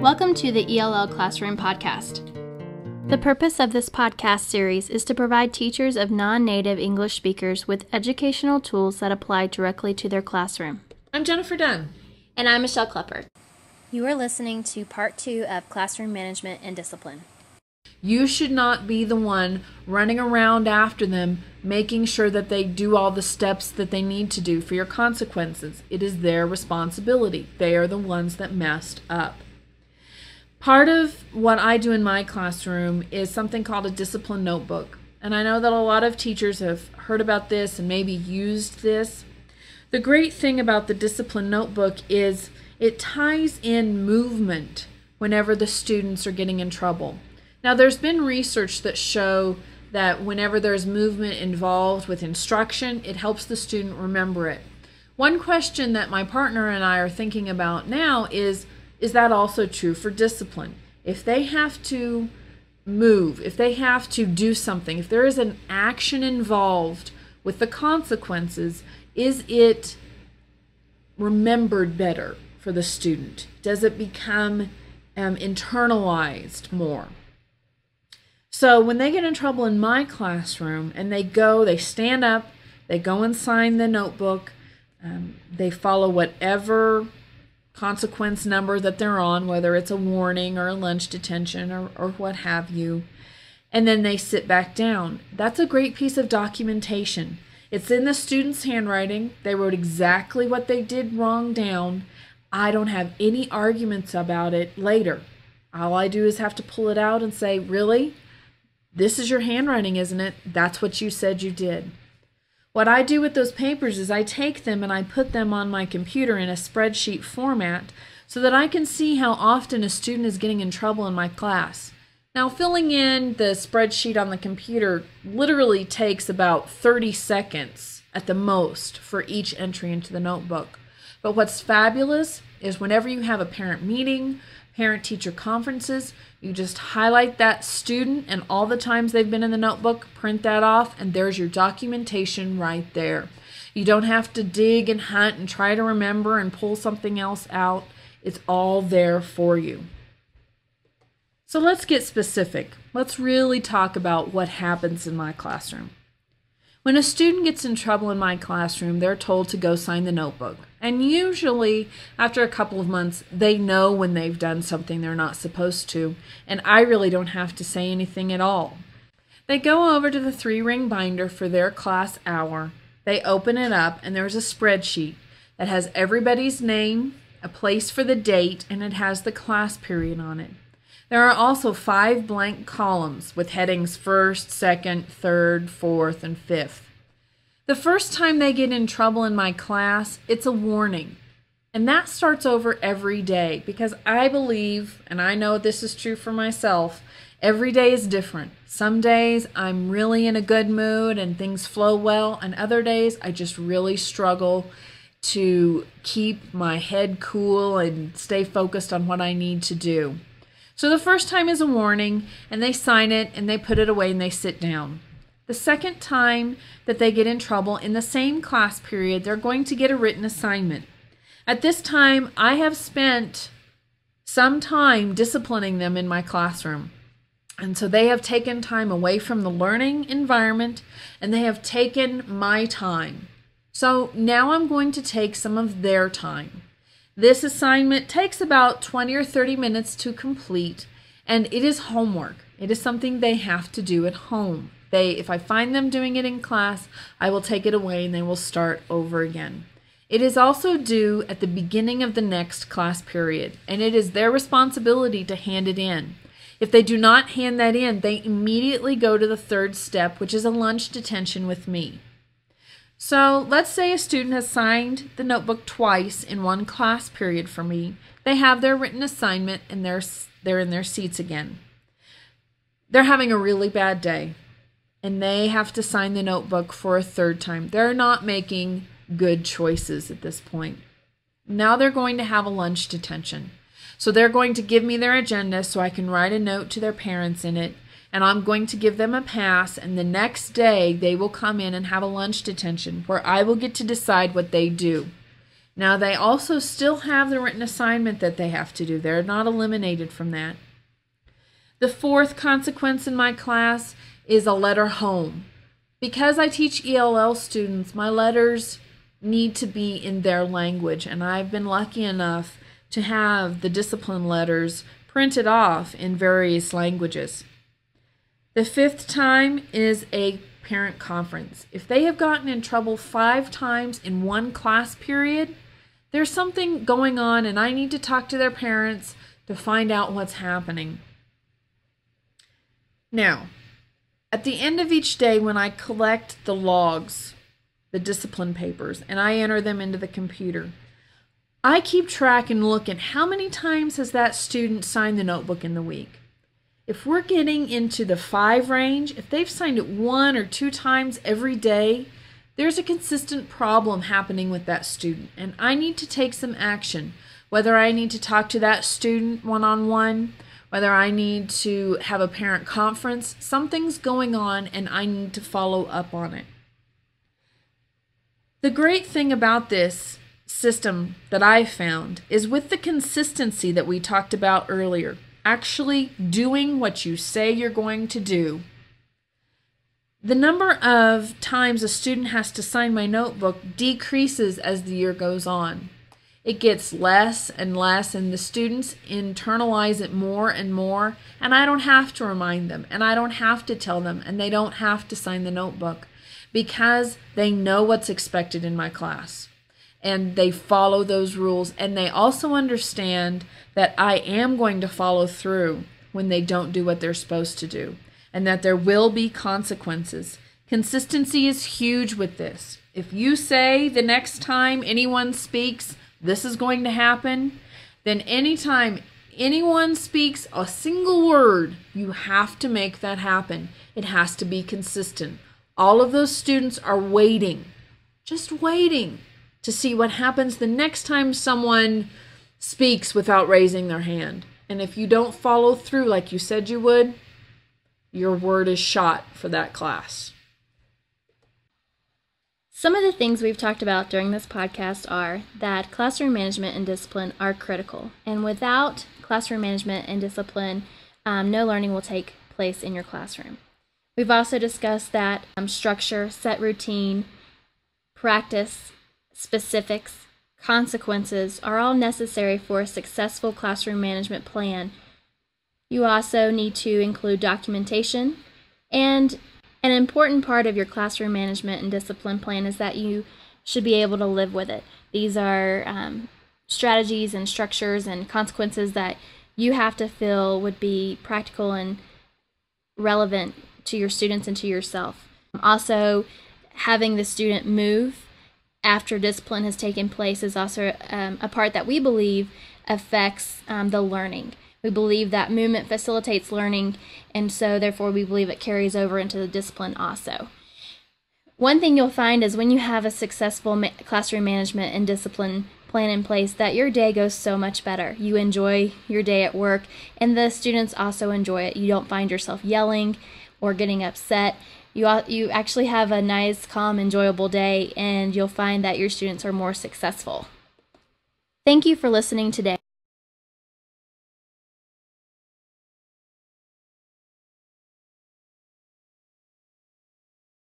Welcome to the ELL Classroom Podcast. The purpose of this podcast series is to provide teachers of non-native English speakers with educational tools that apply directly to their classroom. I'm Jennifer Dunn. And I'm Michelle Klepper. You are listening to Part 2 of Classroom Management and Discipline. You should not be the one running around after them, making sure that they do all the steps that they need to do for your consequences. It is their responsibility. They are the ones that messed up. Part of what I do in my classroom is something called a discipline notebook. And I know that a lot of teachers have heard about this and maybe used this. The great thing about the discipline notebook is it ties in movement whenever the students are getting in trouble. Now, there's been research that show that whenever there's movement involved with instruction, it helps the student remember it. One question that my partner and I are thinking about now is that also true for discipline? If they have to move, if they have to do something, if there is an action involved with the consequences, is it remembered better for the student? Does it become internalized more? So when they get in trouble in my classroom and they stand up, they go and sign the notebook, they follow whatever consequence number that they're on, whether it's a warning or a lunch detention or what have you, and then they sit back down. That's a great piece of documentation. It's in the student's handwriting. They wrote exactly what they did wrong down. I don't have any arguments about it later. All I do is have to pull it out and say, really? This is your handwriting, isn't it? That's what you said you did. What I do with those papers is I take them and I put them on my computer in a spreadsheet format so that I can see how often a student is getting in trouble in my class. Now, filling in the spreadsheet on the computer literally takes about 30 seconds at the most for each entry into the notebook. But what's fabulous is whenever you have a parent meeting, parent-teacher conferences, you just highlight that student and all the times they've been in the notebook, print that off, and there's your documentation right there. You don't have to dig and hunt and try to remember and pull something else out. It's all there for you. So let's get specific. Let's really talk about what happens in my classroom. When a student gets in trouble in my classroom, they're told to go sign the notebook. And usually, after a couple of months, they know when they've done something they're not supposed to, and I really don't have to say anything at all. They go over to the 3-ring binder for their class hour. They open it up, and there's a spreadsheet that has everybody's name, a place for the date, and it has the class period on it. There are also 5 blank columns with headings 1st, 2nd, 3rd, 4th, and 5th. The first time they get in trouble in my class, it's a warning. And that starts over every day because I believe, and I know this is true for myself, every day is different. Some days I'm really in a good mood and things flow well, and other days I just really struggle to keep my head cool and stay focused on what I need to do. So the first time is a warning, and they sign it, and they put it away, and they sit down. The second time that they get in trouble in the same class period, they're going to get a written assignment. At this time, I have spent some time disciplining them in my classroom. And so they have taken time away from the learning environment, and they have taken my time. So now I'm going to take some of their time. This assignment takes about 20 or 30 minutes to complete, and it is homework. It is something they have to do at home. If I find them doing it in class, I will take it away and they will start over again. It is also due at the beginning of the next class period, and it is their responsibility to hand it in. If they do not hand that in, they immediately go to the 3rd step, which is a lunch detention with me. So let's say a student has signed the notebook twice in one class period for me. They have their written assignment and they're in their seats again. They're having a really bad day and they have to sign the notebook for a 3rd time. They're not making good choices at this point. Now they're going to have a lunch detention. So they're going to give me their agenda so I can write a note to their parents in it. And I'm going to give them a pass, and the next day they will come in and have a lunch detention where I will get to decide what they do. Now, they also still have the written assignment that they have to do. They're not eliminated from that. The fourth consequence in my class is a letter home. Because I teach ELL students, my letters need to be in their language, and I've been lucky enough to have the discipline letters printed off in various languages. The fifth time is a parent conference. If they have gotten in trouble 5 times in one class period, there's something going on and I need to talk to their parents to find out what's happening. Now, at the end of each day when I collect the logs, the discipline papers, and I enter them into the computer, I keep track and look at how many times has that student signed the notebook in the week. If we're getting into the 5 range, if they've signed it 1 or 2 times every day, there's a consistent problem happening with that student, and I need to take some action. Whether I need to talk to that student one-on-one, whether I need to have a parent conference, something's going on and I need to follow up on it. The great thing about this system that I've found is with the consistency that we talked about earlier, actually doing what you say you're going to do. The number of times a student has to sign my notebook decreases as the year goes on. It gets less and less, and the students internalize it more and more, and I don't have to remind them, and I don't have to tell them, and they don't have to sign the notebook because they know what's expected in my class. And they follow those rules, and they also understand that I am going to follow through when they don't do what they're supposed to do, and that there will be consequences. Consistency is huge with this. If you say the next time anyone speaks, this is going to happen, then anytime anyone speaks a single word, you have to make that happen. It has to be consistent. All of those students are waiting, just waiting to see what happens the next time someone speaks without raising their hand. And if you don't follow through like you said you would, your word is shot for that class. Some of the things we've talked about during this podcast are that classroom management and discipline are critical. And without classroom management and discipline, no learning will take place in your classroom. We've also discussed that structure, set routine, practice, specifics, consequences are all necessary for a successful classroom management plan. You also need to include documentation, and an important part of your classroom management and discipline plan is that you should be able to live with it. These are strategies and structures and consequences that you have to feel would be practical and relevant to your students and to yourself. Also, having the student move after discipline has taken place is also a part that we believe affects the learning. We believe that movement facilitates learning, and so therefore we believe it carries over into the discipline also. One thing you'll find is when you have a successful classroom management and discipline plan in place, that your day goes so much better. You enjoy your day at work, and the students also enjoy it. You don't find yourself yelling or getting upset. You actually have a nice, calm, enjoyable day, and you'll find that your students are more successful. Thank you for listening today.